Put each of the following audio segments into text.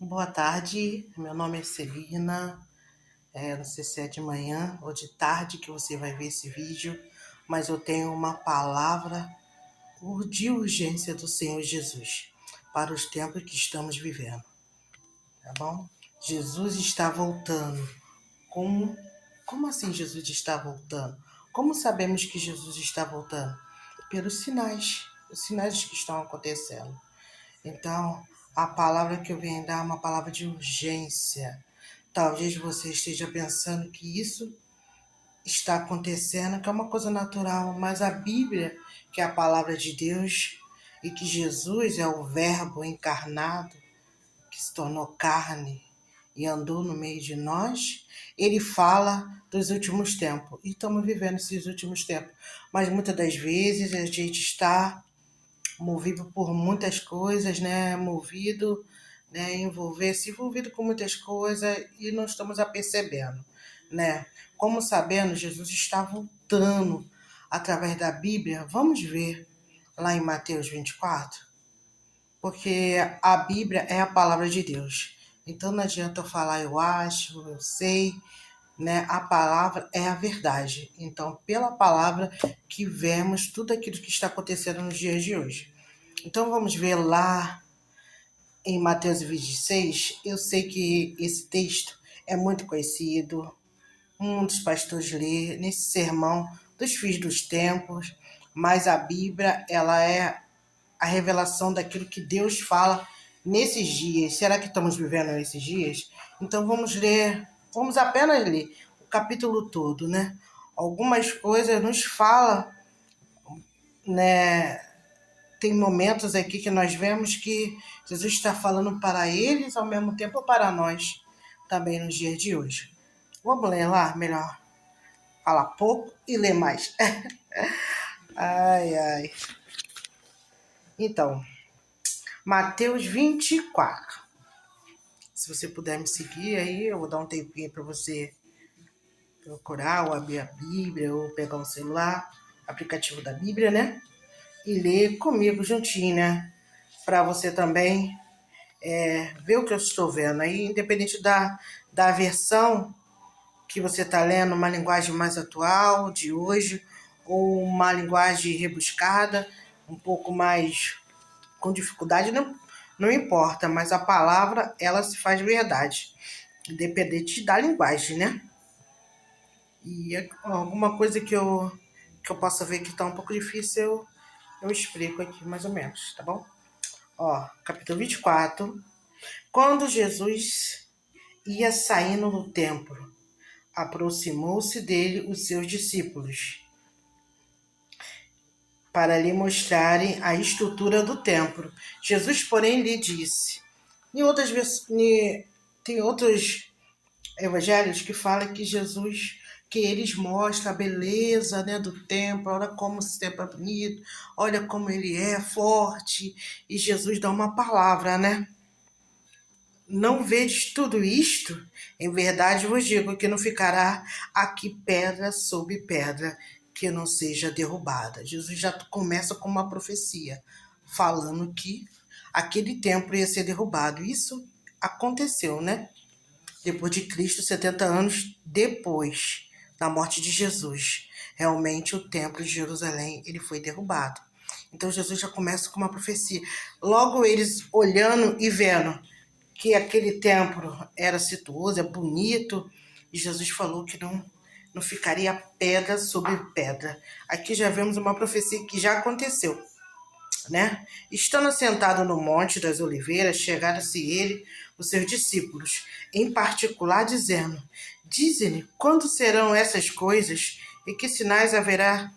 Boa tarde, meu nome é Celina. Não sei se é de manhã ou de tarde que você vai ver esse vídeo, mas eu tenho uma palavra de urgência do Senhor Jesus para os tempos que estamos vivendo, tá bom? Jesus está voltando. Como assim Jesus está voltando? Como sabemos que Jesus está voltando? Pelos sinais, os sinais que estão acontecendo. Então, a palavra que eu venho dar é uma palavra de urgência. Talvez você esteja pensando que isso está acontecendo, que é uma coisa natural, mas a Bíblia, que é a palavra de Deus, e que Jesus é o Verbo encarnado, que se tornou carne e andou no meio de nós, ele fala dos últimos tempos. E estamos vivendo esses últimos tempos. Mas muitas das vezes a gente está movido por muitas coisas, né? Movido, né? Envolvido com muitas coisas e não estamos apercebendo, né? Como sabendo, Jesus está voltando através da Bíblia. Vamos ver lá em Mateus 24, porque a Bíblia é a palavra de Deus. Então não adianta eu falar eu acho, eu sei, né? A palavra é a verdade. Então, pela palavra que vemos tudo aquilo que está acontecendo nos dias de hoje. Então vamos ver lá em Mateus 26. Eu sei que esse texto é muito conhecido, um dos pastores lê nesse sermão dos fins dos tempos, mas a Bíblia, ela é a revelação daquilo que Deus fala nesses dias. Será que estamos vivendo esses dias? Então vamos apenas ler o capítulo todo, né? Algumas coisas nos fala, né? Tem momentos aqui que nós vemos que Jesus está falando para eles, ao mesmo tempo para nós, também nos dias de hoje. Vamos ler lá, melhor falar pouco e ler mais. Ai, ai. Então, Mateus 24. Se você puder me seguir aí, eu vou dar um tempinho para você procurar ou abrir a Bíblia ou pegar um celular, aplicativo da Bíblia, né? E ler comigo juntinho, né? Para você também ver o que eu estou vendo. Aí, independente da versão que você está lendo, uma linguagem mais atual, de hoje, ou uma linguagem rebuscada, um pouco mais com dificuldade, não importa, mas a palavra, ela se faz verdade, independente da linguagem, né? E alguma coisa que eu possa ver que está um pouco difícil, eu explico aqui mais ou menos, tá bom? Capítulo 24. Quando Jesus ia saindo do templo, aproximou-se dele os seus discípulos, para lhe mostrarem a estrutura do templo. Jesus, porém, lhe disse. Tem outros evangelhos que falam que Jesus, que eles mostram a beleza, né, do templo, olha como esse templo é bonito, olha como ele é forte, e Jesus dá uma palavra, né? Não vedes tudo isto? Em verdade vos digo que não ficará aqui pedra sobre pedra que não seja derrubada. Jesus já começa com uma profecia, falando que aquele templo ia ser derrubado. Isso aconteceu, né? Depois de Cristo, 70 anos depois da morte de Jesus. Realmente o templo de Jerusalém ele foi derrubado. Então Jesus já começa com uma profecia. Logo eles olhando e vendo que aquele templo era situoso, é bonito, e Jesus falou que não ficaria pedra sobre pedra. Aqui já vemos uma profecia que já aconteceu, né? Estando assentado no Monte das Oliveiras, chegaram-se ele, os seus discípulos, em particular, dizendo: Dize-me, quando serão essas coisas, e que sinais haverá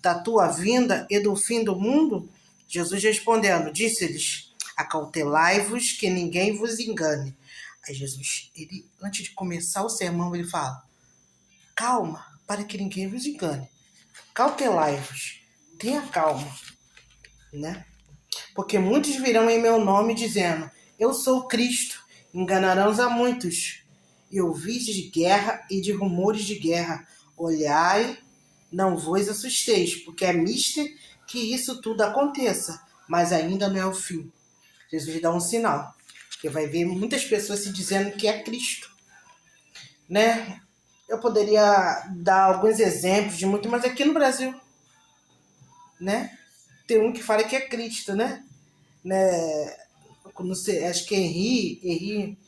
da tua vinda e do fim do mundo? Jesus respondendo, disse-lhes: Acautelai-vos que ninguém vos engane. Aí Jesus, antes de começar o sermão, ele fala: calma, para que ninguém vos engane. Cautelai-vos, tenha calma, né? Porque muitos virão em meu nome dizendo: eu sou o Cristo, enganarão a muitos. E ouvistes de guerra e de rumores de guerra. Olhai, não vos assusteis, porque é mister que isso tudo aconteça, mas ainda não é o fim. Jesus dá um sinal. Porque vai ver muitas pessoas se dizendo que é Cristo, né? Eu poderia dar alguns exemplos de muito, mas aqui no Brasil, né? Tem um que fala que é Cristo, né? Não sei, acho que é Henri,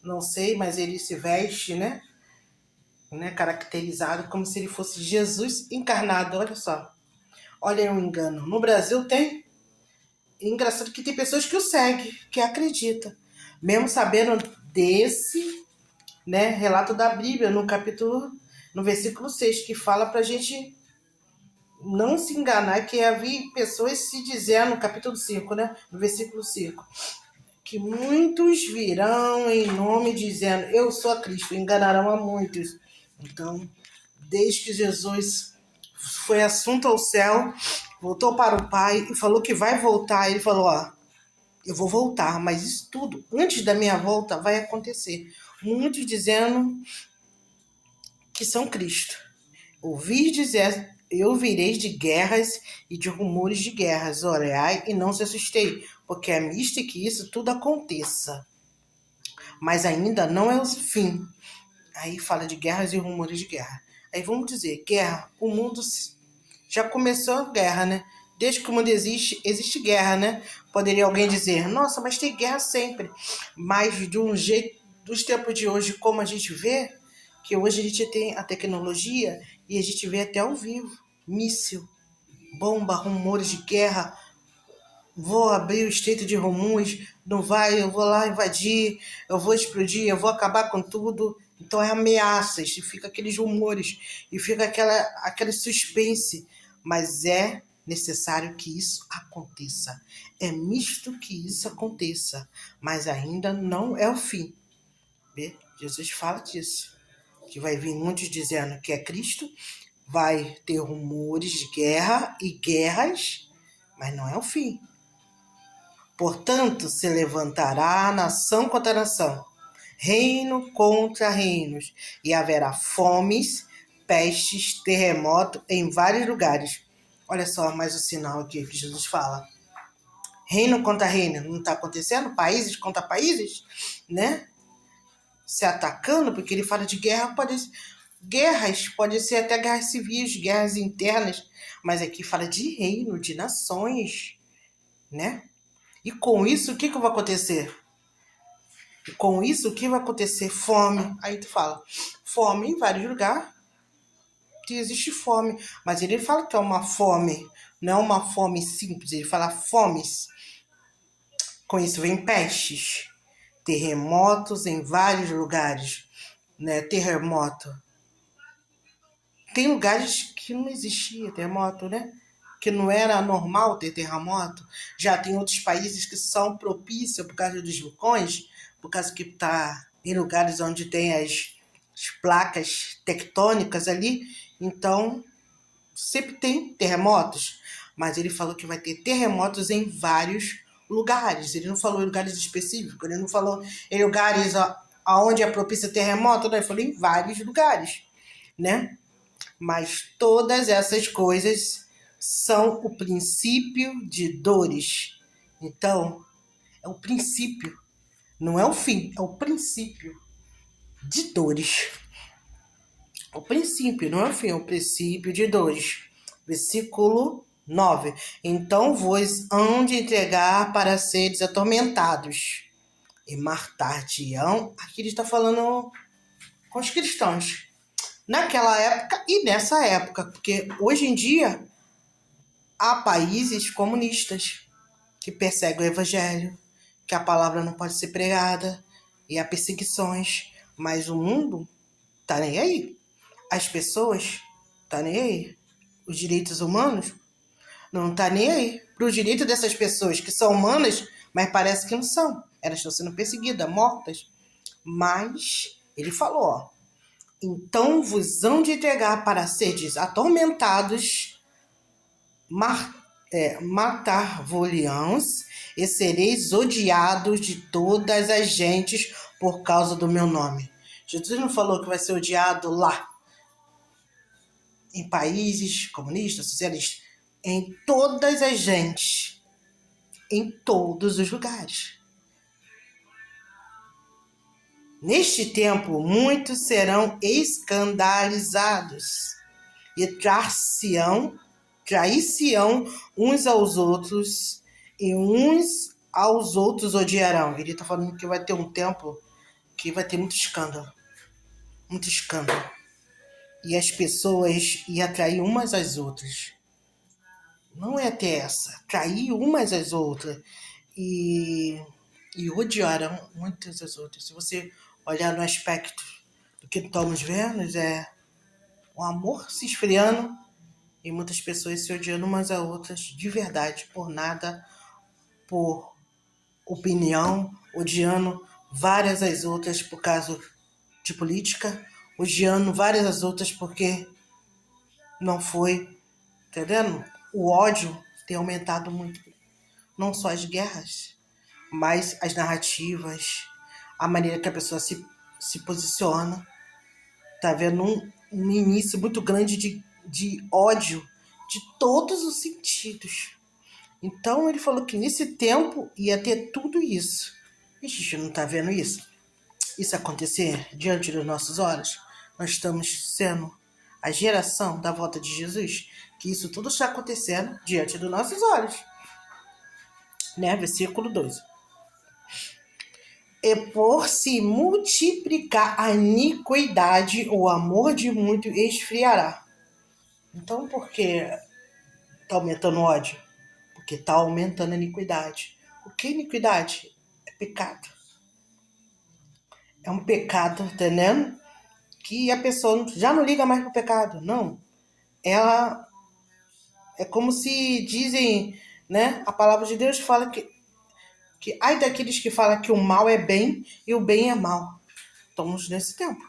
não sei, mas ele se veste, né? Caracterizado como se ele fosse Jesus encarnado, olha só. Olha o engano. No Brasil tem. Engraçado que tem pessoas que o seguem, que acreditam. Mesmo sabendo desse, né, relato da Bíblia, no versículo 6, que fala pra gente não se enganar, que havia pessoas se dizendo, no capítulo 5, né, no versículo 5, que muitos virão em nome dizendo, eu sou a Cristo, enganarão a muitos. Então, desde que Jesus foi assunto ao céu, voltou para o Pai e falou que vai voltar, ele falou, ó, eu vou voltar, mas isso tudo, antes da minha volta, vai acontecer. Muitos dizendo que são Cristo. Ouvi dizer, eu virei de guerras e de rumores de guerras, orai e não se assustei, porque é misto que isso tudo aconteça. Mas ainda não é o fim. Aí fala de guerras e rumores de guerra. Aí vamos dizer, guerra, o mundo já começou a guerra, né? Desde que o mundo existe, existe guerra, né? Poderia alguém dizer, nossa, mas tem guerra sempre. Mas de um jeito, dos tempos de hoje, como a gente vê, que hoje a gente tem a tecnologia e a gente vê até ao vivo. Míssil, bomba, rumores de guerra. Vou abrir o Estreito de Hormuz, não vai, eu vou lá invadir, eu vou explodir, eu vou acabar com tudo. Então é ameaças, e fica aqueles rumores, e fica aquele suspense. Mas é necessário que isso aconteça. É misto que isso aconteça, mas ainda não é o fim. Jesus fala disso, que vai vir muitos dizendo que é Cristo, vai ter rumores de guerra e guerras, mas não é o fim. Portanto, se levantará nação contra nação, reino contra reinos, e haverá fomes, pestes, terremoto em vários lugares. Olha só mais o sinal aqui que Jesus fala. Reino contra reino, não está acontecendo? Países contra países, né? Se atacando, porque ele fala de guerra, guerras, pode ser até guerras civis, guerras internas, mas aqui fala de reino, de nações, né? E com isso, o que vai acontecer? Com isso, o que vai acontecer? Fome. Aí tu fala, fome em vários lugares, que existe fome. Mas ele fala que é uma fome, não é uma fome simples, ele fala fomes. Com isso vem pestes, terremotos em vários lugares, né? Terremoto. Tem lugares que não existia terremoto, né? Que não era normal ter terremoto. Já tem outros países que são propícios por causa dos vulcões, por causa que está em lugares onde tem as placas tectônicas ali. Então, sempre tem terremotos. Mas ele falou que vai ter terremotos em vários lugares. Ele não falou em lugares específicos, ele não falou em lugares onde é propício terremoto, não, ele falou em vários lugares, né? Mas todas essas coisas são o princípio de dores. Então, é o princípio, não é o fim, é o princípio de dores. O princípio, não é o fim, é o princípio de dores. Versículo 9. Então vos hão de entregar para seres atormentados e matar-te-ão. Aqui ele está falando com os cristãos. Naquela época e nessa época, porque hoje em dia há países comunistas que perseguem o evangelho, que a palavra não pode ser pregada, e há perseguições, mas o mundo tá nem aí. As pessoas tá nem aí. Os direitos humanos não tá nem aí. Para os direitos dessas pessoas que são humanas, mas parece que não são. Elas estão sendo perseguidas, mortas. Mas ele falou, ó, então vos hão de entregar para seres atormentados, matar-vos-ãos, e sereis odiados de todas as gentes por causa do meu nome. Jesus não falou que vai ser odiado lá, em países comunistas, socialistas, em todas as gentes, em todos os lugares. Neste tempo, muitos serão escandalizados e trair-se-ão uns aos outros, e uns aos outros odiarão. Ele está falando que vai ter um tempo que vai ter muito escândalo. Muito escândalo. E as pessoas iam atrair umas às outras. Não é até essa. Trair umas às outras. E odiarão muitas às outras. Se você olhar no aspecto do que estamos vendo, é o amor se esfriando e muitas pessoas se odiando umas às outras de verdade, por nada, por opinião, odiando várias às outras por causa de política, odiando várias às outras porque não foi, entendendo? O ódio tem aumentado muito, não só as guerras, mas as narrativas, a maneira que a pessoa se posiciona. Tá vendo um início muito grande de ódio de todos os sentidos. Então ele falou que nesse tempo ia ter tudo isso. E a gente não está vendo isso? Isso acontecer diante dos nossos olhos? Nós estamos sendo a geração da volta de Jesus, que isso tudo está acontecendo diante dos nossos olhos. Né? Versículo 2. E por se multiplicar a iniquidade, o amor de muitos esfriará. Então, por que está aumentando o ódio? Porque está aumentando a iniquidade. O que é iniquidade? É pecado. É um pecado, entendendo? Que a pessoa já não liga mais para o pecado. Não. Ela é como se dizem, né? A palavra de Deus fala que ai daqueles que falam que o mal é bem e o bem é mal. Estamos nesse tempo.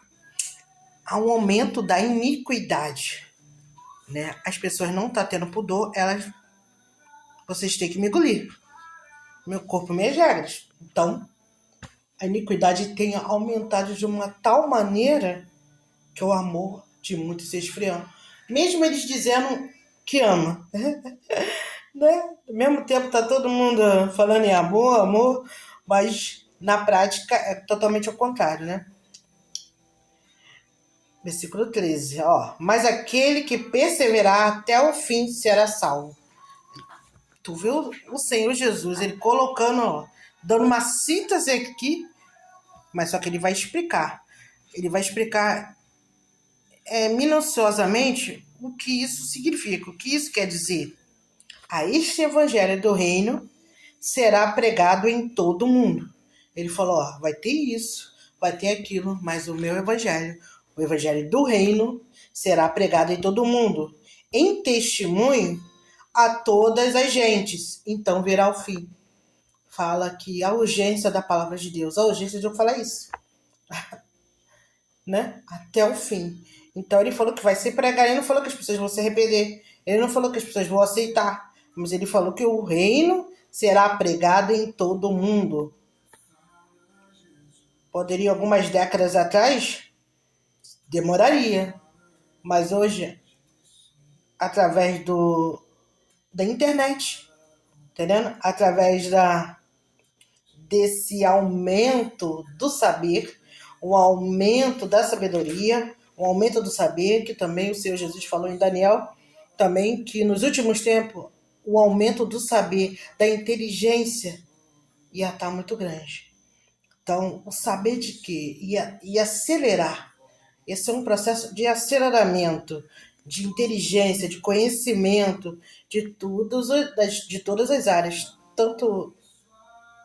Há um aumento da iniquidade, né? As pessoas não estão tendo pudor, vocês têm que me engolir. Meu corpo, minhas regras. Então, a iniquidade tem aumentado de uma tal maneira que o amor de muitos se esfriando. Mesmo eles dizendo que ama. Né? Ao mesmo tempo está todo mundo falando em amor, amor, mas na prática é totalmente ao contrário, né? Versículo 13, ó. Mas aquele que perseverar até o fim será salvo. Tu viu o Senhor Jesus, ele colocando, ó, dando uma síntese aqui, mas só que ele vai explicar. Ele vai explicar minuciosamente o que isso significa, o que isso quer dizer. A este evangelho do reino será pregado em todo o mundo. Ele falou, ó, vai ter isso, vai ter aquilo, mas o meu evangelho, o evangelho do reino, será pregado em todo o mundo, em testemunho a todas as gentes. Então virá o fim. Fala que a urgência da palavra de Deus, a urgência de eu falar isso. Né? Até o fim. Então ele falou que vai ser pregado, ele não falou que as pessoas vão se arrepender, ele não falou que as pessoas vão aceitar, mas ele falou que o reino será pregado em todo o mundo. Poderia, algumas décadas atrás, demoraria, mas hoje, através da internet, entendendo? Através desse aumento do saber, o aumento da sabedoria, o aumento do saber, que também o Senhor Jesus falou em Daniel, também que nos últimos tempos, o aumento do saber, da inteligência, ia estar muito grande. Então, o saber de quê? Ia acelerar. Esse é um processo de aceleramento, de inteligência, de conhecimento, de todas as áreas, tanto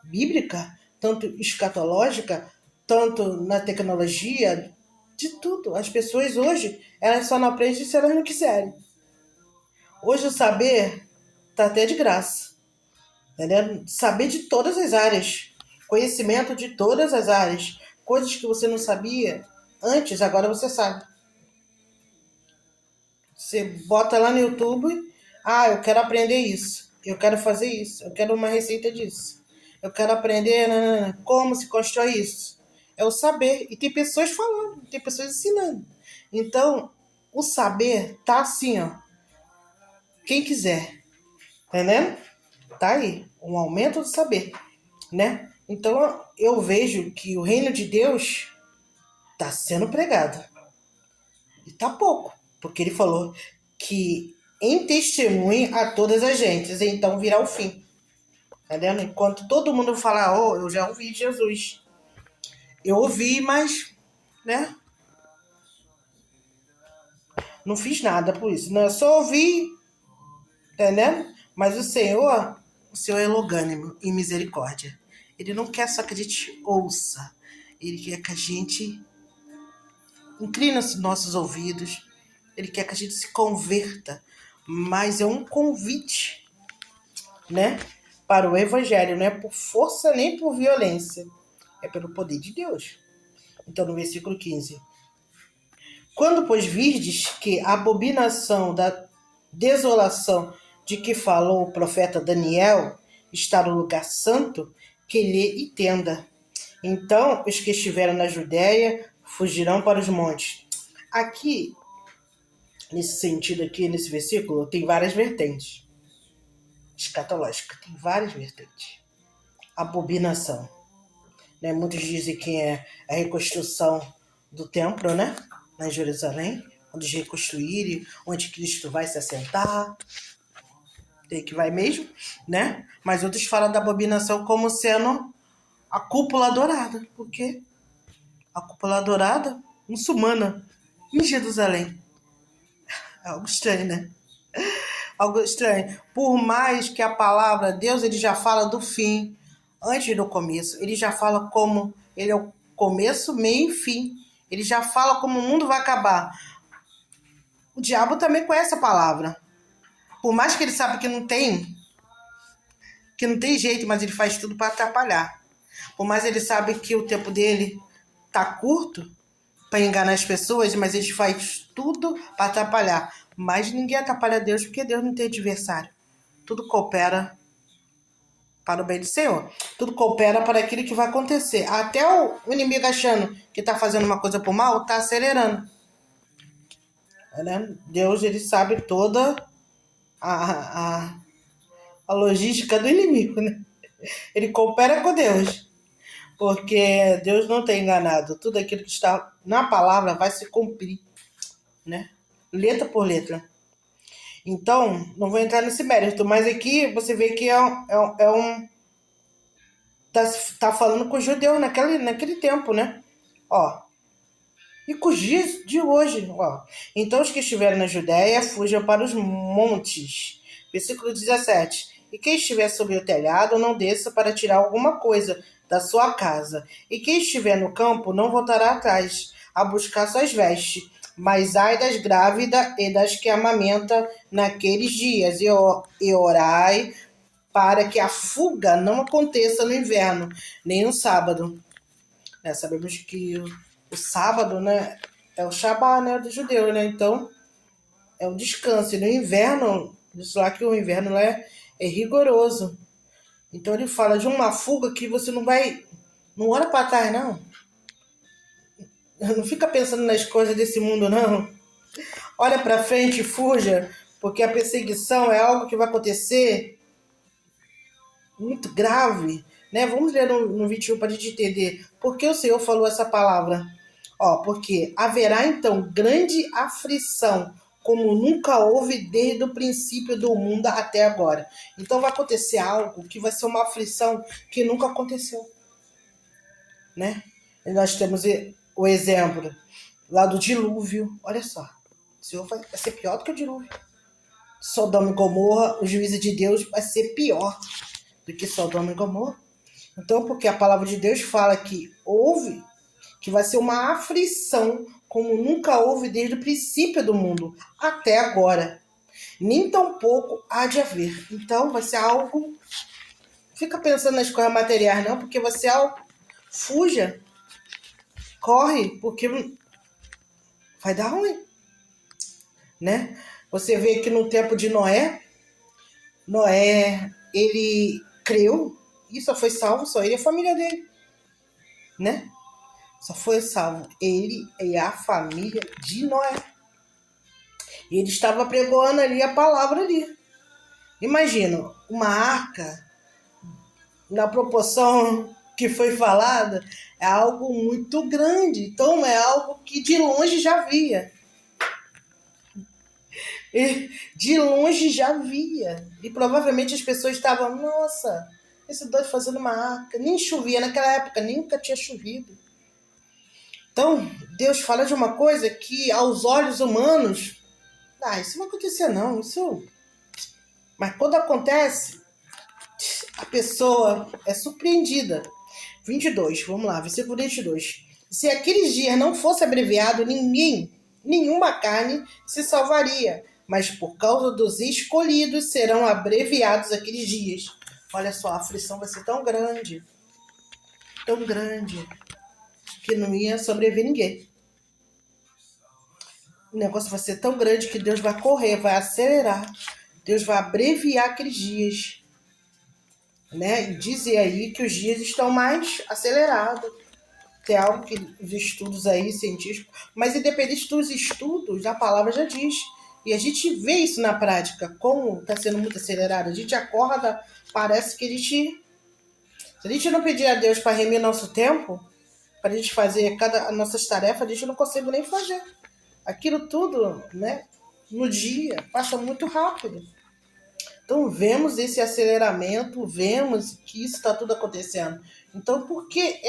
bíblica, tanto escatológica, tanto na tecnologia, de tudo. As pessoas hoje, elas só não aprendem se elas não quiserem. Hoje o saber está até de graça. Entendeu? Saber de todas as áreas. Conhecimento de todas as áreas. Coisas que você não sabia antes, agora você sabe. Você bota lá no YouTube, eu quero aprender isso. Eu quero fazer isso. Eu quero uma receita disso. Eu quero aprender como se constrói isso. É o saber. E tem pessoas falando, tem pessoas ensinando. Então, o saber tá assim, ó. Quem quiser. Entendendo? Tá aí. Um aumento do saber. Né? Então, eu vejo que o reino de Deus Está sendo pregado. E tá pouco, porque ele falou que em testemunho a todas as gentes, então virá o fim. Entendendo? Enquanto todo mundo falar, oh, eu já ouvi Jesus. Eu ouvi, mas, né? Não fiz nada por isso. Não, eu só ouvi, entendendo? Mas o Senhor é longânimo e misericórdia. Ele não quer só que a gente ouça. Ele quer que a gente inclina os nossos ouvidos. Ele quer que a gente se converta. Mas é um convite, né? Para o evangelho. Não é por força nem por violência. É pelo poder de Deus. Então, no versículo 15. Quando, pois, virdes que a abominação da desolação de que falou o profeta Daniel está no lugar santo, que lhe entenda. Então, os que estiveram na Judéia fugirão para os montes. Aqui, nesse sentido aqui, nesse versículo, tem várias vertentes. Escatológica, tem várias vertentes. Abominação. Né? Muitos dizem que é a reconstrução do templo, né? Na Jerusalém, onde reconstruírem, onde Cristo vai se assentar. Tem que vai mesmo, né? Mas outros falam da abominação como sendo a cúpula dourada. Por quê? A cúpula dourada, muçulmana, em Jerusalém. É algo estranho, né? Algo estranho. Por mais que a palavra Deus, ele já fala do fim, antes do começo. Ele já fala como ele é o começo, meio e fim. Ele já fala como o mundo vai acabar. O diabo também conhece a palavra. Por mais que ele sabe que não tem jeito, mas ele faz tudo para atrapalhar. Por mais ele sabe que o tempo dele tá curto para enganar as pessoas, mas ele faz tudo para atrapalhar. Mas ninguém atrapalha Deus, porque Deus não tem adversário. Tudo coopera para o bem do Senhor. Tudo coopera para aquilo que vai acontecer. Até o inimigo achando que está fazendo uma coisa por mal, está acelerando. Né? Deus, ele sabe toda a logística do inimigo, né? Ele coopera com Deus. Porque Deus não tem enganado. Tudo aquilo que está na palavra vai se cumprir, né? Letra por letra. Então, não vou entrar nesse mérito, mas aqui você vê que tá falando com os judeus naquele tempo, né? Ó. E com os dias de hoje, ó. Então, os que estiverem na Judéia, fujam para os montes. Versículo 17. E quem estiver sobre o telhado, não desça para tirar alguma coisa da sua casa. E quem estiver no campo, não voltará atrás, a buscar suas vestes. Mas ai das grávidas e das que amamentam naqueles dias, e orai para que a fuga não aconteça no inverno, nem no sábado. Sabemos que o sábado, né, é o Shabá, né, do judeu, né? Então, é um descanso. E no inverno, diz lá que o inverno lá é rigoroso. Então, ele fala de uma fuga que você não olha para trás, não. Não fica pensando nas coisas desse mundo, não. Olha para frente e fuja, porque a perseguição é algo que vai acontecer muito grave, né? Vamos ler no 21 para a gente entender por que o Senhor falou essa palavra. Ó, porque haverá então grande aflição, como nunca houve desde o princípio do mundo até agora. Então vai acontecer algo que vai ser uma aflição que nunca aconteceu, né? E nós temos o exemplo lá do dilúvio. Olha só, o Senhor vai ser pior do que o dilúvio. Sodoma e Gomorra, o juízo de Deus vai ser pior do que Sodoma e Gomorra. Então, porque a palavra de Deus fala que vai ser uma aflição como nunca houve desde o princípio do mundo até agora. Nem tampouco há de haver. Então, vai ser algo... Fica pensando nas coisas materiais, não, porque vai ser algo... Fuja. Corre, porque vai dar ruim, né? Você vê que no tempo de Noé, ele creu e só foi salvo, só ele e a família dele, né? Só foi salvo ele e a família de Noé. E ele estava pregando ali a palavra ali. Imagina, uma arca na proporção que foi falado é algo muito grande. Então é algo que de longe já via. De longe já via. E provavelmente as pessoas estavam, nossa, esse doido fazendo uma arca. Nem chovia naquela época, nunca tinha chovido. Então, Deus fala de uma coisa que aos olhos humanos, isso não vai acontecer não, Mas quando acontece, a pessoa é surpreendida. 22, vamos lá, versículo 22. Se aqueles dias não fosse abreviado, nenhuma carne se salvaria, mas por causa dos escolhidos serão abreviados aqueles dias. Olha só, a aflição vai ser tão grande, que não ia sobreviver ninguém. O negócio vai ser tão grande que Deus vai correr, vai acelerar. Deus vai abreviar aqueles dias. Né? E dizer aí que os dias estão mais acelerados. Tem algo que os estudos aí científicos, mas independente dos estudos, a palavra já diz. E a gente vê isso na prática, como está sendo muito acelerado. A gente acorda, parece que se a gente não pedir a Deus para remir nosso tempo, para a gente fazer as nossas tarefas, a gente não consegue nem fazer. Aquilo tudo, né, no dia, passa muito rápido. Então, vemos esse aceleramento, vemos que isso está tudo acontecendo. Então, por que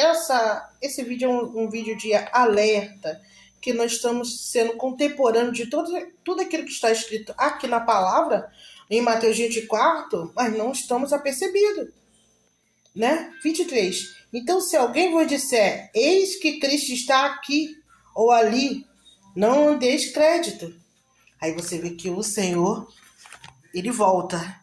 esse vídeo é um vídeo de alerta, que nós estamos sendo contemporâneos de tudo aquilo que está escrito aqui na palavra, em Mateus 24, mas não estamos apercebidos. Né? 23. Então, se alguém vos disser, eis que Cristo está aqui ou ali, não deis crédito. Aí você vê que o Senhor, ele volta.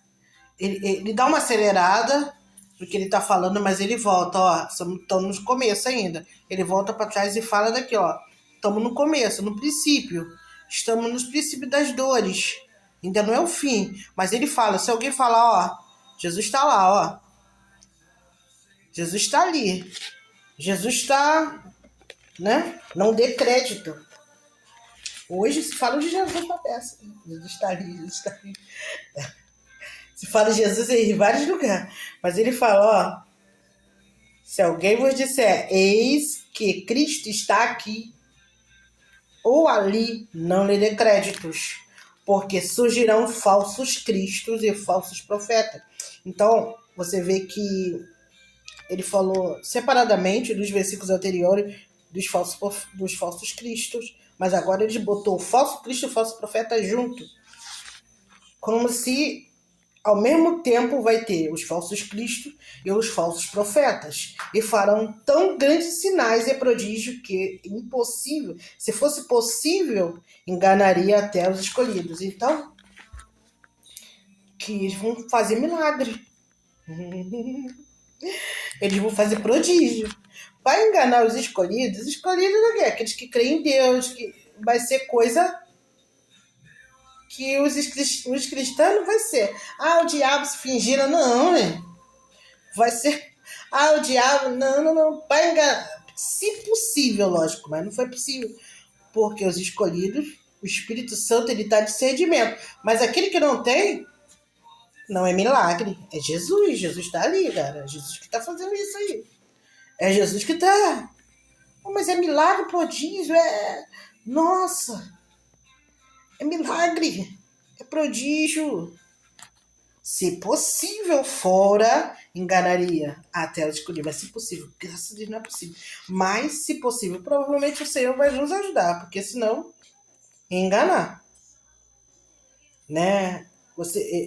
Ele dá uma acelerada no que ele está falando, mas ele volta. Ó, estamos no começo ainda. Ele volta para trás e fala daqui, ó. Estamos no começo, no princípio. Estamos nos princípios das dores. Ainda não é o fim. Mas ele fala, se alguém falar, ó, Jesus está lá, ó. Jesus está ali. Jesus está, né? Não dê crédito. Hoje se fala de Jesus na peça. Jesus está ali, Jesus está ali. Se fala de Jesus em vários lugares. Mas ele fala, ó. Se alguém vos disser, eis que Cristo está aqui ou ali, não lhe dê créditos. Porque surgirão falsos cristos e falsos profetas. Então, você vê que ele falou separadamente dos versículos anteriores dos falsos cristos, mas agora ele botou o falso cristo e o falso profeta junto. Como se, ao mesmo tempo, vai ter os falsos cristos e os falsos profetas. E farão tão grandes sinais e prodígios que é impossível. Se fosse possível, enganaria até os escolhidos. Então, que eles vão fazer milagre. Eles vão fazer prodígio. Vai enganar os escolhidos. Os escolhidos não é aqueles que creem em Deus, que vai ser coisa que os cristãos não vai ser. O diabo se fingiram. Não, né? Vai ser. O diabo. Não. Vai enganar. Se possível, lógico, mas não foi possível. Porque os escolhidos, o Espírito Santo, ele dá discernimento. Mas aquele que não tem, não é milagre. É Jesus. Jesus está ali, cara. É Jesus que está fazendo isso aí. É Jesus que está. Mas é milagre, prodígio, Nossa! É milagre! É prodígio! Se possível, fora, enganaria até o escolher. Mas se possível, graças a Deus não é possível. Mas, se possível, provavelmente o Senhor vai nos ajudar, porque senão, enganar. Né?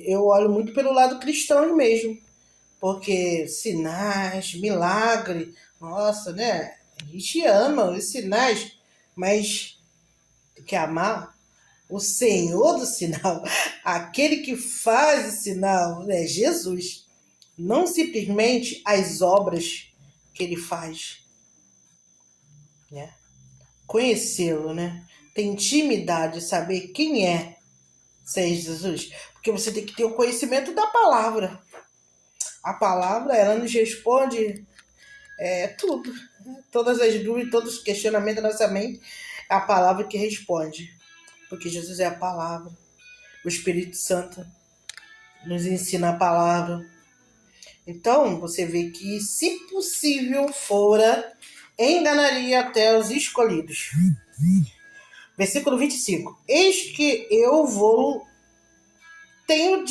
Eu olho muito pelo lado cristão mesmo. Porque sinais, milagre, nossa, né? A gente ama os sinais, mas tem que amar o Senhor do sinal, aquele que faz o sinal, né? Jesus. Não simplesmente as obras que ele faz, né? Conhecê-lo, né? Ter intimidade, saber quem é ser Jesus. Porque você tem que ter o conhecimento da palavra. A palavra, ela nos responde tudo. Todas as dúvidas, todos os questionamentos da nossa mente, é a palavra que responde. Porque Jesus é a palavra. O Espírito Santo nos ensina a palavra. Então, você vê que, se possível fora, enganaria até os escolhidos. Versículo 25. Eis que eu tenho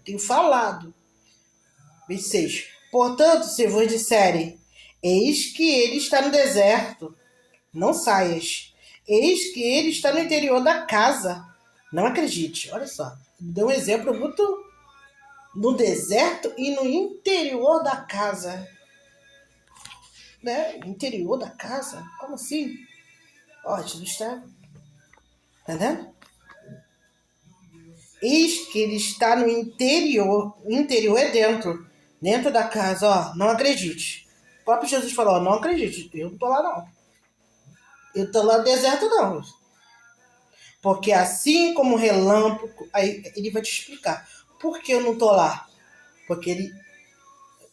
tenho falado. 26. Portanto, se vos disserem, eis que ele está no deserto, não saias. Eis que ele está no interior da casa, não acredite. Olha só, deu um exemplo muito no deserto e no interior da casa. Né? Interior da casa? Como assim? Ó, Jesus está... Entendendo? Eis que ele está no interior. O interior é dentro. Dentro da casa, ó. Não acredite. O próprio Jesus falou, ó, não acredite. Eu não tô lá, não. Eu tô lá no deserto, não. Porque assim como relâmpago... Aí ele vai te explicar. Por que eu não tô lá? Porque ele...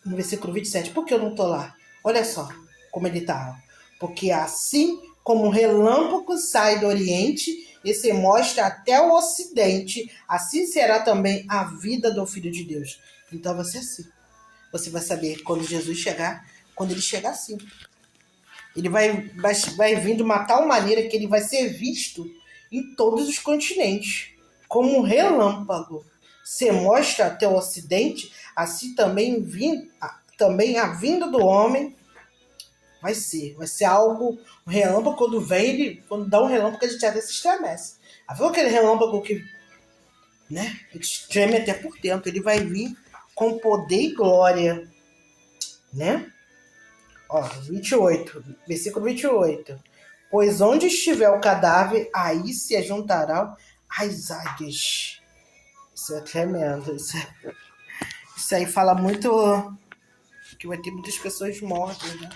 No versículo 27. Por que eu não tô lá? Olha só como ele tá. Porque assim como um relâmpago sai do oriente e se mostra até o ocidente, assim será também a vida do Filho de Deus. Então vai ser assim. Você vai saber quando Jesus chegar, quando ele chegar assim. Ele vai vir de uma tal maneira que ele vai ser visto em todos os continentes, como um relâmpago. Se mostra até o ocidente, assim também a vinda do homem vai ser algo, um relâmpago. Quando dá um relâmpago, a gente até se estremece. Viu aquele relâmpago que, né, ele treme até por dentro? Ele vai vir com poder e glória, né? Ó, 28, versículo 28. Pois onde estiver o cadáver, aí se ajuntarão as águias. Isso é tremendo. Isso aí fala muito que vai ter muitas pessoas mortas, né?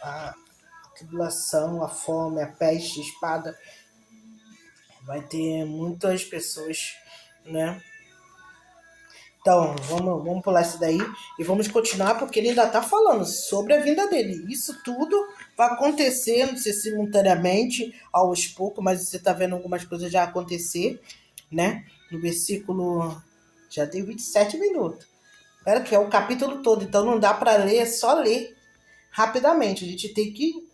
A tribulação, a fome, a peste, a espada. Vai ter muitas pessoas, né? Então, vamos pular isso daí e vamos continuar, porque ele ainda está falando sobre a vinda dele. Isso tudo vai acontecer, não sei, simultaneamente, aos poucos, mas você está vendo algumas coisas já acontecer, né? No versículo... Já tem 27 minutos. Espera que é o capítulo todo, então não dá para ler, é só ler rapidamente. A gente tem que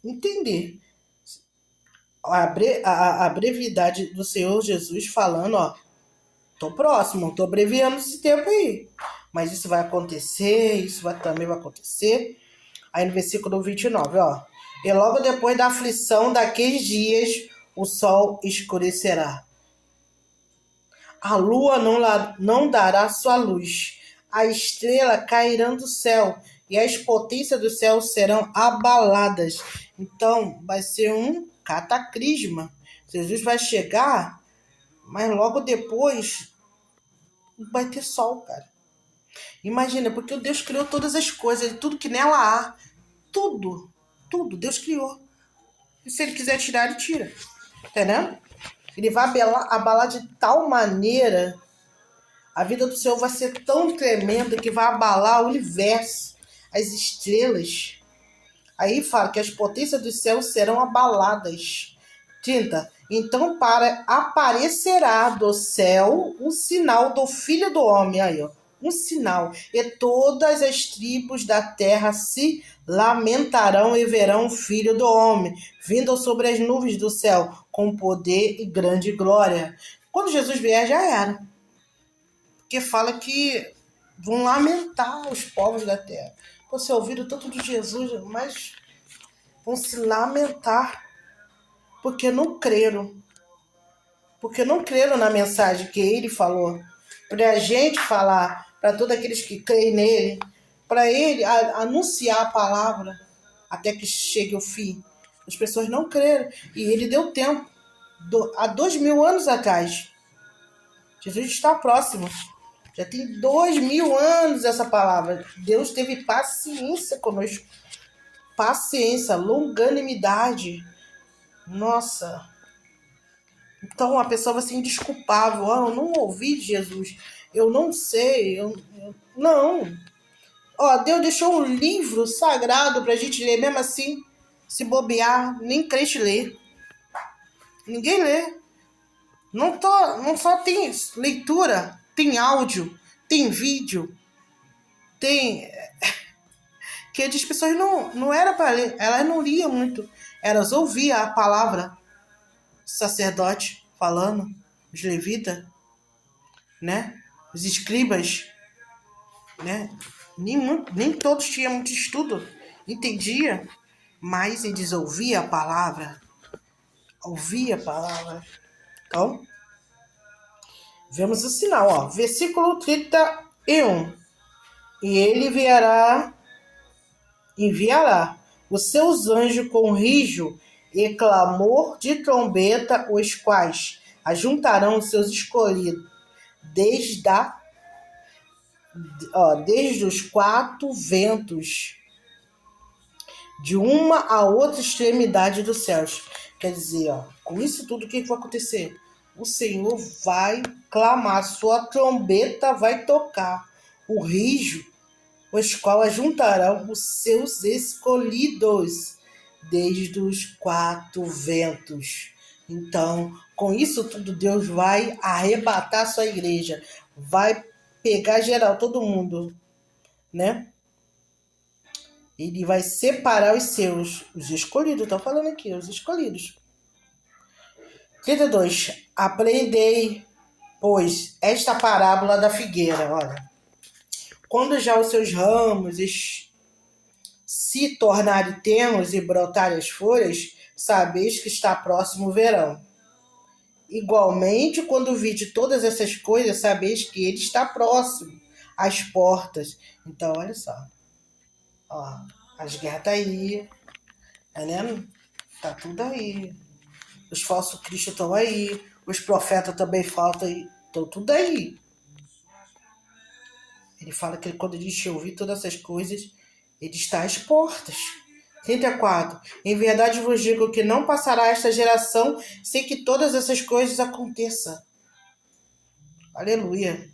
entender a brevidade do Senhor Jesus falando, ó. Tô próximo, tô abreviando esse tempo aí. Mas isso vai acontecer, também vai acontecer. Aí no versículo 29, ó. E logo depois da aflição daqueles dias, o sol escurecerá. A lua não dará sua luz. A estrela cairá do céu. E as potências do céu serão abaladas. Então, vai ser um cataclisma. Jesus vai chegar, mas logo depois vai ter sol, cara. Imagina, porque Deus criou todas as coisas, tudo que nela há. Tudo Deus criou. E se ele quiser tirar, ele tira. Entendeu? Ele vai abalar de tal maneira, a vida do Senhor vai ser tão tremenda que vai abalar o universo, as estrelas. Aí fala que as potências do céu serão abaladas. 30. Então aparecerá do céu o sinal do Filho do Homem. Aí, ó. Um sinal. E todas as tribos da terra se lamentarão e verão o Filho do Homem vindo sobre as nuvens do céu com poder e grande glória. Quando Jesus vier, já era. Porque fala que vão lamentar os povos da terra. Você ouviram tanto de Jesus, mas vão se lamentar porque não creram. Porque não creram na mensagem que ele falou. Para a gente falar, para todos aqueles que creem nele, para ele anunciar a palavra até que chegue o fim. As pessoas não creram. E ele deu tempo. Há 2000 anos atrás. Jesus está próximo. Já tem 2000 anos essa palavra. Deus teve paciência conosco. Paciência, longanimidade. Nossa. Então a pessoa vai ser indesculpável. Eu não ouvi de Jesus. Eu não sei. Não. Deus deixou um livro sagrado pra gente ler. Mesmo assim, se bobear, nem crente lê. Ninguém lê. Não só tem leitura. tem áudio, tem vídeo, tem... Que as pessoas não era para ler, elas não liam muito, elas ouviam a palavra, sacerdote falando, os levitas, né? Os escribas, né? Nem todos tinham muito estudo, entendia, mas eles ouviam a palavra, Então, vemos o sinal, ó, versículo 31. E ele enviará os seus anjos com rijo e clamor de trombeta, os quais ajuntarão os seus escolhidos desde os quatro ventos, de uma a outra extremidade dos céus. Quer dizer, ó, com isso tudo, o que vai acontecer? O Senhor vai clamar, sua trombeta vai tocar, o rijo, os quais ajuntarão os seus escolhidos desde os quatro ventos. Então, com isso tudo, Deus vai arrebatar a sua igreja, vai pegar geral, todo mundo, né? Ele vai separar os escolhidos, estou falando aqui, os escolhidos. 32. Aprendei, pois, esta parábola da figueira, olha. Quando já os seus ramos se tornarem tenros e brotarem as folhas, sabeis que está próximo o verão. Igualmente, quando vide todas essas coisas, sabeis que ele está próximo, às portas. Então, olha só. Ó, as guerras estão aí, tá vendo? Tá tudo aí. Os falsos cristos estão aí, os profetas também faltam aí, estão tudo aí. Ele fala que quando ele ouvir todas essas coisas, ele está às portas. 34. Em verdade vos digo que não passará esta geração sem que todas essas coisas aconteçam. Aleluia.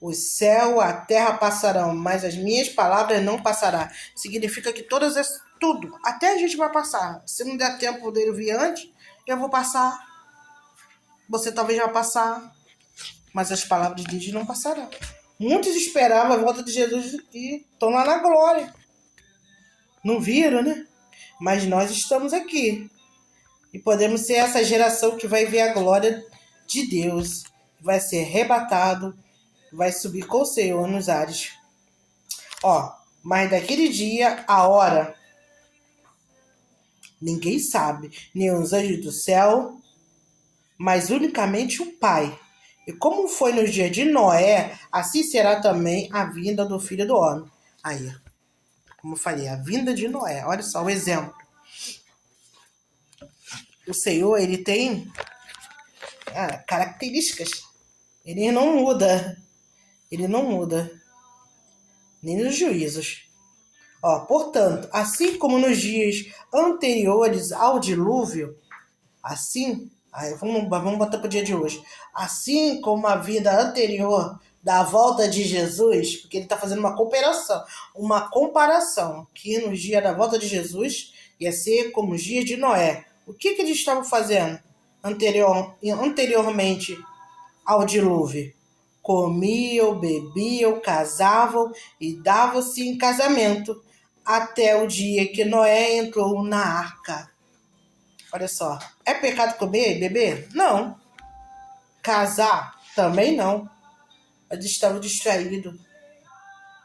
O céu, a terra passarão, mas as minhas palavras não passarão. Significa que tudo, até a gente vai passar. Se não der tempo dele vir antes, eu vou passar. Você talvez vai passar, mas as palavras de Deus não passarão. Muitos esperavam a volta de Jesus e estão lá na glória. Não viram, né? Mas nós estamos aqui. E podemos ser essa geração que vai ver a glória de Deus. Vai ser arrebatado, vai subir com o Senhor nos ares. Ó, mas daquele dia, a hora, ninguém sabe, nem os anjos do céu, mas unicamente o Pai. E como foi nos dias de Noé, assim será também a vinda do Filho do Homem. Aí, como eu falei, a vinda de Noé. Olha só o exemplo. O Senhor, ele tem características. Ele não muda. Ele não muda. Nem nos juízos. Ó, portanto, assim como nos dias anteriores ao dilúvio, assim... Aí, vamos botar para o dia de hoje. Assim como a vida anterior da volta de Jesus, porque ele está fazendo uma comparação, que nos dias da volta de Jesus ia ser como os dias de Noé. O que eles estavam fazendo anteriormente ao dilúvio? Comiam, bebiam, casavam e davam-se em casamento, até o dia que Noé entrou na arca. Olha só, é pecado comer e beber? Não. Casar? Também não. Eles estavam distraídos.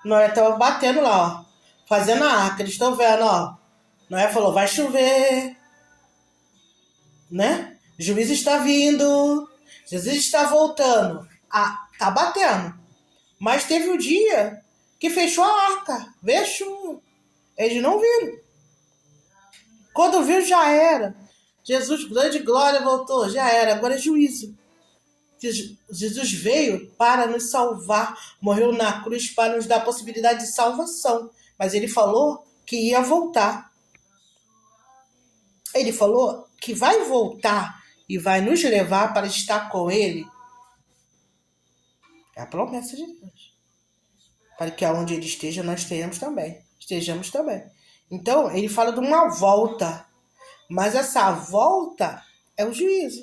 Noé estava batendo lá, ó, fazendo a arca. Eles estão vendo, ó. Noé falou, vai chover. Né? O juiz está vindo. Jesus está voltando. Ah, tá batendo. Mas teve um dia que fechou a arca. Fechou. Eles não viram. Quando viu, já era. Jesus, grande glória, voltou, já era, agora é juízo. Jesus veio para nos salvar, morreu na cruz para nos dar a possibilidade de salvação, mas ele falou que ia voltar. Ele falou que vai voltar e vai nos levar para estar com ele. É a promessa de Deus. Para que aonde ele esteja, nós estejamos também. Então, ele fala de uma volta. Mas essa volta é o juízo.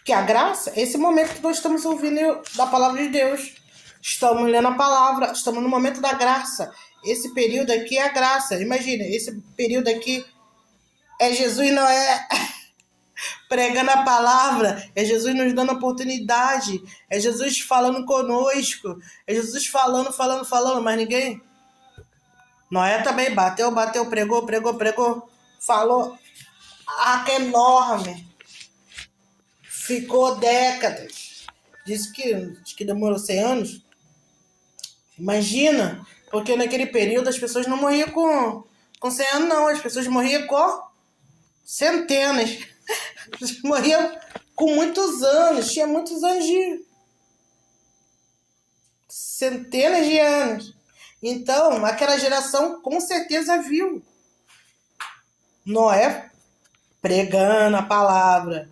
Porque a graça é esse momento que nós estamos ouvindo da palavra de Deus. Estamos lendo a palavra, estamos no momento da graça. Esse período aqui é a graça. Imagina, esse período aqui é Jesus, não é pregando a palavra, é Jesus nos dando oportunidade, é Jesus falando conosco, é Jesus falando, mas ninguém. Noé também bateu, pregou, falou, arca enorme, ficou décadas, diz que demorou 100 anos. Imagina, porque naquele período as pessoas não morriam com 100 anos, não, as pessoas morriam com centenas. Morriam com muitos anos, tinha muitos anos de centenas de anos. Então, aquela geração com certeza viu Noé pregando a palavra.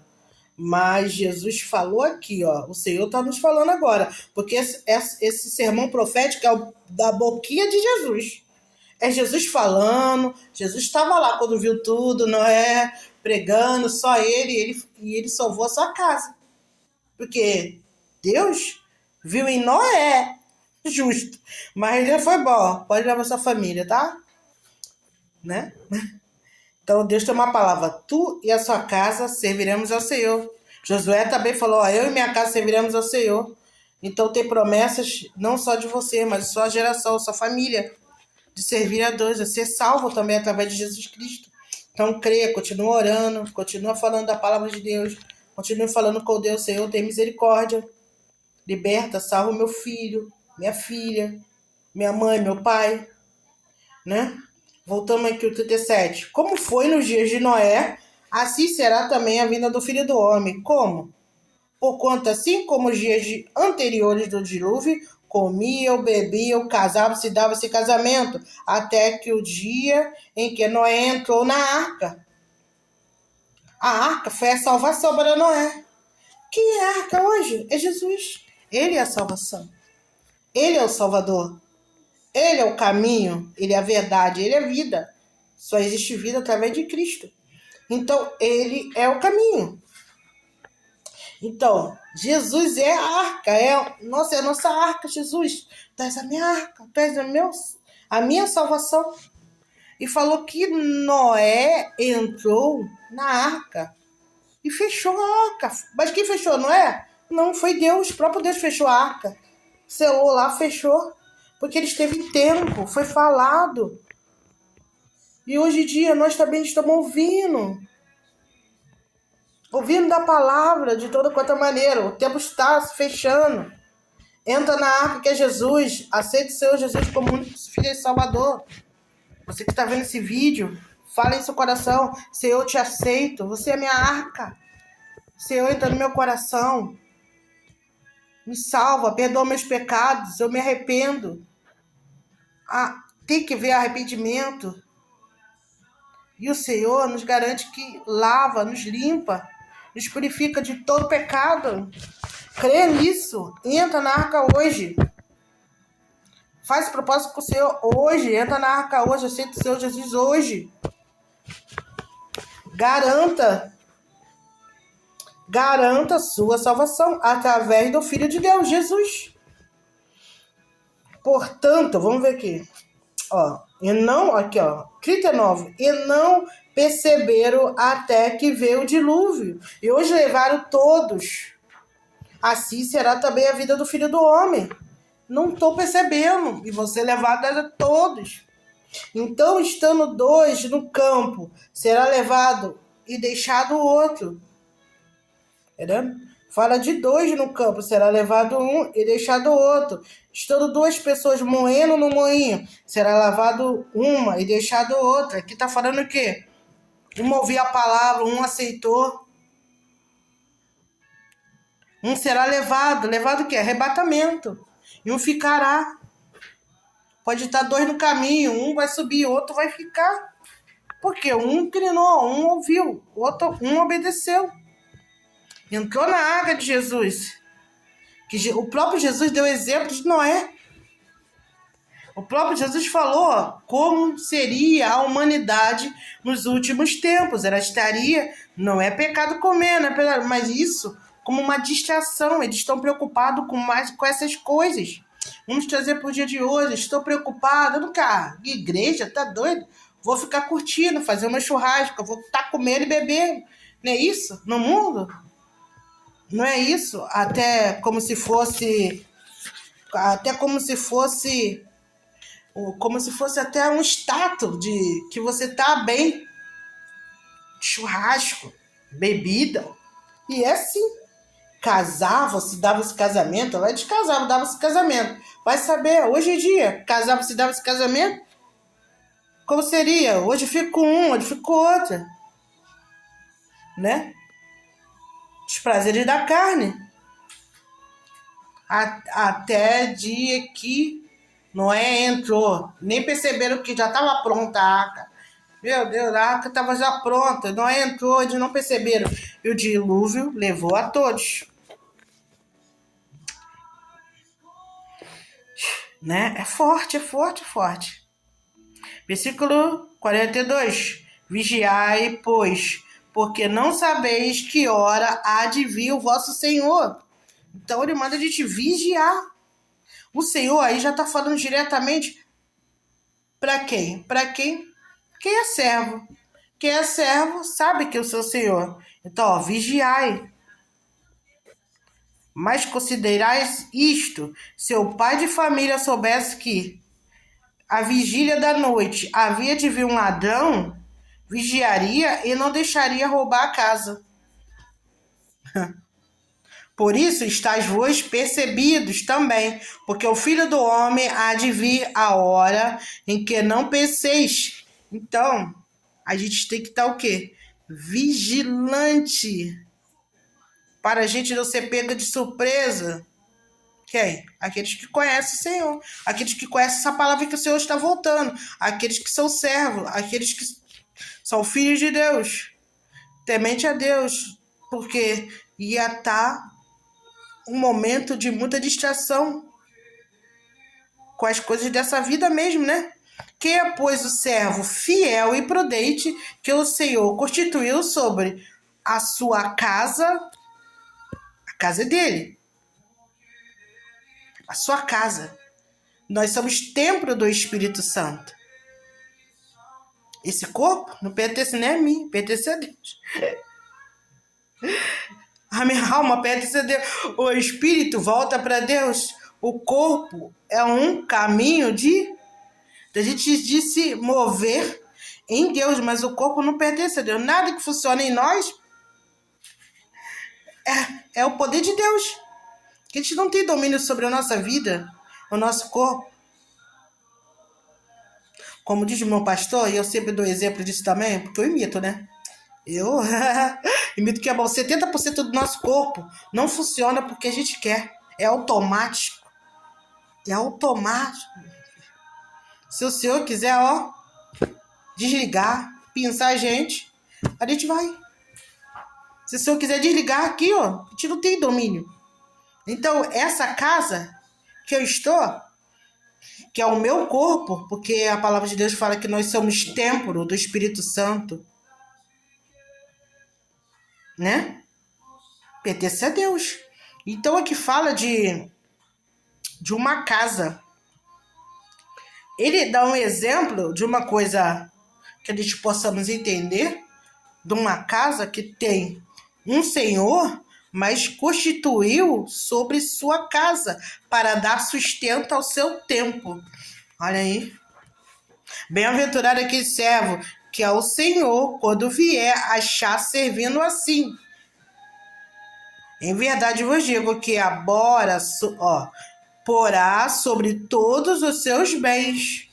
Mas Jesus falou aqui, ó, o Senhor está nos falando agora, porque esse sermão profético é da boquinha de Jesus. É Jesus falando, Jesus estava lá quando viu tudo, Noé pregando, só ele salvou a sua casa. Porque Deus viu em Noé justo, mas ele foi bom, pode levar sua família, tá? Né? Então Deus tem uma palavra, tu e a sua casa serviremos ao Senhor. Josué também falou, ó, eu e minha casa serviremos ao Senhor. Então tem promessas não só de você, mas de sua geração, sua família, de servir a Deus, de ser salvo também através de Jesus Cristo. Então creia, continua orando, continua falando da palavra de Deus, continue falando com Deus, Senhor, tem misericórdia, liberta, salva meu filho, minha filha, minha mãe, meu pai, né? Voltamos aqui ao 37. Como foi nos dias de Noé, assim será também a vinda do Filho do Homem. Como? Porquanto, assim como os dias anteriores do dilúvio, comiam, bebiam, casavam-se, davam-se casamento, até que o dia em que Noé entrou na arca. A arca foi a salvação para Noé. Quem é a arca hoje? É Jesus. Ele é a salvação. Ele é o Salvador. Ele é o caminho, ele é a verdade, ele é a vida. Só existe vida através de Cristo. Então, ele é o caminho. Então, Jesus é a arca, é a nossa arca, Jesus. Tu és a minha arca, tu és a minha salvação. E falou que Noé entrou na arca e fechou a arca. Mas quem fechou, Noé? Não, foi Deus, o próprio Deus fechou a arca. Selou lá, fechou. Porque ele esteve em tempo, foi falado. E hoje em dia nós também estamos ouvindo da palavra de toda quanta maneira. O tempo está se fechando. Entra na arca que é Jesus. Aceite o Senhor Jesus como único Filho e Salvador. Você que está vendo esse vídeo, fala em seu coração. Senhor, eu te aceito. Você é minha arca. Senhor, entra no meu coração. Me salva, perdoa meus pecados. Eu me arrependo. Tem que ver arrependimento. E o Senhor nos garante que lava, nos limpa, nos purifica de todo pecado. Crê nisso. Entra na arca hoje. Faz propósito com o Senhor hoje. Entra na arca hoje. Aceita o Senhor Jesus hoje. Garanta a sua salvação através do Filho de Deus, Jesus. Portanto, vamos ver aqui. Ó, e não, aqui ó, 39, e não perceberam até que veio o dilúvio, e hoje levaram todos. Assim será também a vida do Filho do Homem. Não estou percebendo, e você levado a todos. Então, estando 2 no campo, será levado e deixado o outro. Entendeu? Fala de 2 no campo, será levado um e deixado o outro. Estando 2 pessoas moendo no moinho, será lavado uma e deixado outra. Aqui está falando o quê? Um ouviu a palavra, um aceitou. Um será levado. Levado o quê? Arrebatamento. E um ficará. Pode estar 2 no caminho, um vai subir, outro vai ficar. Porque um inclinou, um ouviu, um obedeceu. Entrou na arca de Jesus. Que o próprio Jesus deu exemplo de Noé. O próprio Jesus falou como seria a humanidade nos últimos tempos. Ela estaria, não é pecado comer, não é pecado, mas isso como uma distração. Eles estão preocupados com essas coisas. Vamos trazer para o dia de hoje. Estou preocupado. Eu não quero. Igreja, tá doido? Vou ficar curtindo, fazer uma churrasco. Vou estar comendo e bebendo. Não é isso? No mundo? Não é isso? Até como se fosse até um status de que você tá bem. Churrasco, bebida. E é assim. Casava-se, dava-se casamento. Ela descasava, dava-se casamento. Vai saber, hoje em dia, casava-se, dava-se casamento? Como seria? Hoje fico com um, hoje fico com outra. Né? Os prazeres da carne. Até dia que Noé entrou. Nem perceberam que já estava pronta a arca. Meu Deus, a arca estava já pronta. Noé entrou, eles não perceberam. E o dilúvio levou a todos. Né? É forte, é forte, é forte. Versículo 42. Vigiai, pois, porque não sabeis que hora há de vir o vosso Senhor. Então ele manda a gente vigiar. O Senhor aí já está falando diretamente para quem? Para quem é servo. Quem é servo sabe que é o seu Senhor. Então, ó, vigiai. Mas considerais isto: se o pai de família soubesse que à vigília da noite havia de vir um ladrão, vigiaria e não deixaria roubar a casa. Por isso estáis vós percebidos também, porque o Filho do Homem há de vir a hora em que não penseis. Então, a gente tem que estar o quê? Vigilante. Para a gente não ser pega de surpresa. Quem? Aqueles que conhecem o Senhor. Aqueles que conhecem essa palavra que o Senhor está voltando. Aqueles que são servos. Aqueles que são filhos de Deus. Temente a Deus. Porque ia estar um momento de muita distração com as coisas dessa vida mesmo, né? Quem é, pois, o servo fiel e prudente que o Senhor constituiu sobre a sua casa? A casa é dele. A sua casa. Nós somos templo do Espírito Santo. Esse corpo não pertence nem a mim, pertence a Deus. A minha alma pertence a Deus. O Espírito volta para Deus. O corpo é um caminho da gente de se mover em Deus, mas o corpo não pertence a Deus. Nada que funcione em nós é o poder de Deus. Que a gente não tem domínio sobre a nossa vida, o nosso corpo. Como diz o meu pastor, e eu sempre dou exemplo disso também, porque eu imito, né? Eu imito que é bom. 70% do nosso corpo não funciona porque a gente quer. É automático. É automático. Se o Senhor quiser, ó, desligar, pinçar a gente vai. Se o Senhor quiser desligar aqui, ó, a gente não tem domínio. Então, essa casa que eu estou, que é o meu corpo, porque a palavra de Deus fala que nós somos templo do Espírito Santo, né? Pertence a Deus. Então, aqui fala de uma casa. Ele dá um exemplo de uma coisa que a gente possamos entender, de uma casa que tem um Senhor, mas constituiu sobre sua casa para dar sustento ao seu tempo. Olha aí. Bem-aventurado aquele servo que é o Senhor, quando vier, achar servindo assim. Em verdade vos digo que agora, porá sobre todos os seus bens.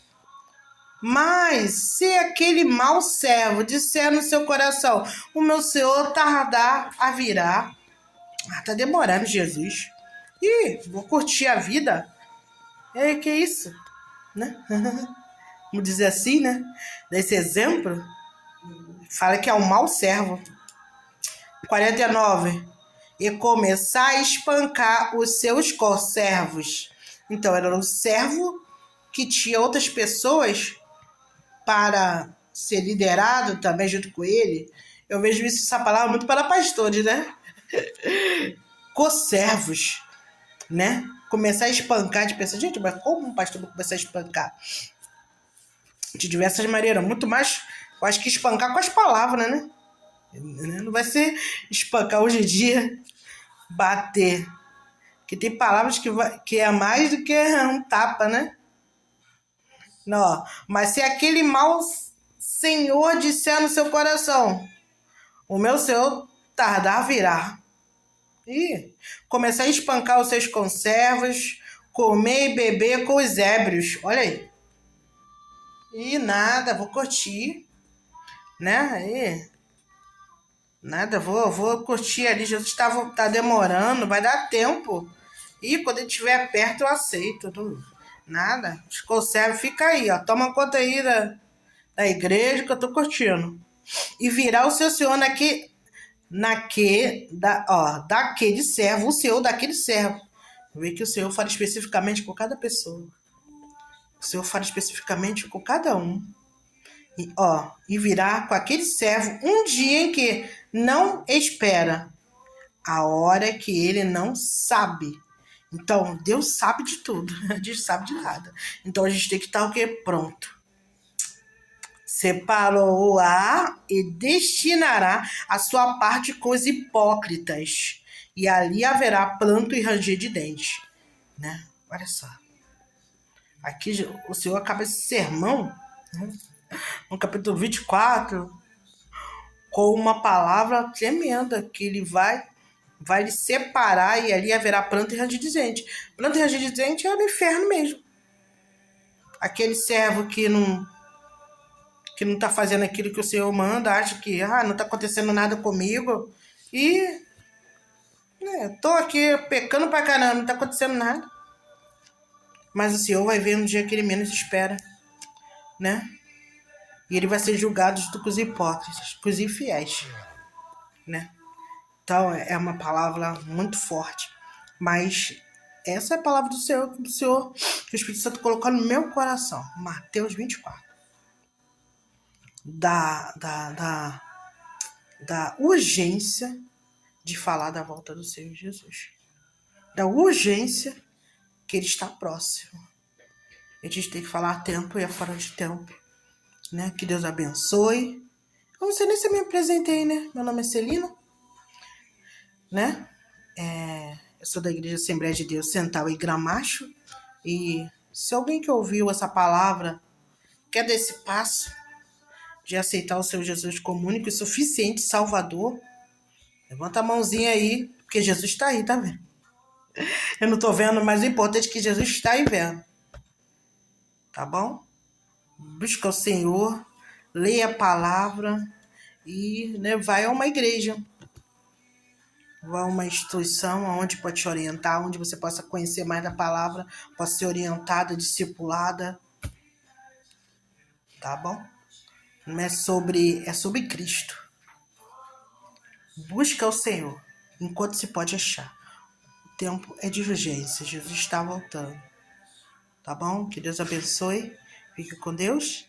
Mas se aquele mau servo disser no seu coração: o meu Senhor tardar a virar, tá demorando, Jesus. Vou curtir a vida. Que isso? Né? Vamos dizer assim, né? Desse exemplo, fala que é um mau servo. 49. E começar a espancar os seus conservos. Então, era um servo que tinha outras pessoas para ser liderado também junto com ele. Eu vejo essa palavra muito para pastores, né? co-servos, né? Começar a espancar, de pessoas. Gente, mas como um pastor vai começar a espancar? De diversas maneiras. Muito mais, eu acho que espancar com as palavras, né? Não vai ser espancar hoje em dia, bater. Que tem palavras que é mais do que um tapa, né? Não, mas se aquele mau Senhor disser no seu coração, o meu Senhor tardar a virar. E começar a espancar os seus conservos, comer e beber com os ébrios. Olha aí. E nada, vou curtir, né? Aí, nada, vou curtir ali. Jesus tá demorando, vai dar tempo. E quando ele estiver perto, eu aceito. Nada. Os conservos, fica aí, ó. Toma conta aí da igreja que eu tô curtindo. E virar o seu Senhor daquele servo, o Senhor daquele servo. Vê que o Senhor fala especificamente com cada pessoa. O Senhor fala especificamente com cada um. E virá com aquele servo um dia em que não espera, a hora que ele não sabe. Então, Deus sabe de tudo, Deus sabe de nada. Então, a gente tem que estar o quê? Pronto. Separou-a e destinará a sua parte com os hipócritas. E ali haverá pranto e ranger de dentes. Né? Olha só. Aqui o Senhor acaba esse sermão, né? No capítulo 24, com uma palavra tremenda, que ele vai lhe separar e ali haverá pranto e ranger de dente. Pranto e ranger de dente é no inferno mesmo. Aquele servo que não está fazendo aquilo que o Senhor manda, acha que não está acontecendo nada comigo e tô aqui pecando pra caramba, não está acontecendo nada. Mas o Senhor vai ver no dia que ele menos espera, né? E ele vai ser julgado junto com os hipócritas, com os infiéis, né? Então, é uma palavra muito forte. Mas essa é a palavra do Senhor, que o Espírito Santo colocou no meu coração. Mateus 24. Da urgência de falar da volta do Senhor Jesus. Da urgência que ele está próximo. A gente tem que falar a tempo e a fora de tempo. Né? Que Deus abençoe. Eu não sei nem se eu me apresentei, né? Meu nome é Celina. Né? Eu sou da Igreja Assembleia de Deus Central e Gramacho. E se alguém que ouviu essa palavra quer dar esse passo de aceitar o Senhor Jesus como único e suficiente Salvador, levanta a mãozinha aí, porque Jesus está aí, tá vendo? Eu não tô vendo, mas o importante é que Jesus está aí vendo. Tá bom? Busca o Senhor, leia a palavra e, né, vai a uma igreja. Vai a uma instituição onde pode te orientar, onde você possa conhecer mais da palavra, possa ser orientada, discipulada. Tá bom? Não é sobre Cristo. Busca o Senhor enquanto se pode achar. O tempo é de urgência. Jesus está voltando. Tá bom? Que Deus abençoe. Fique com Deus.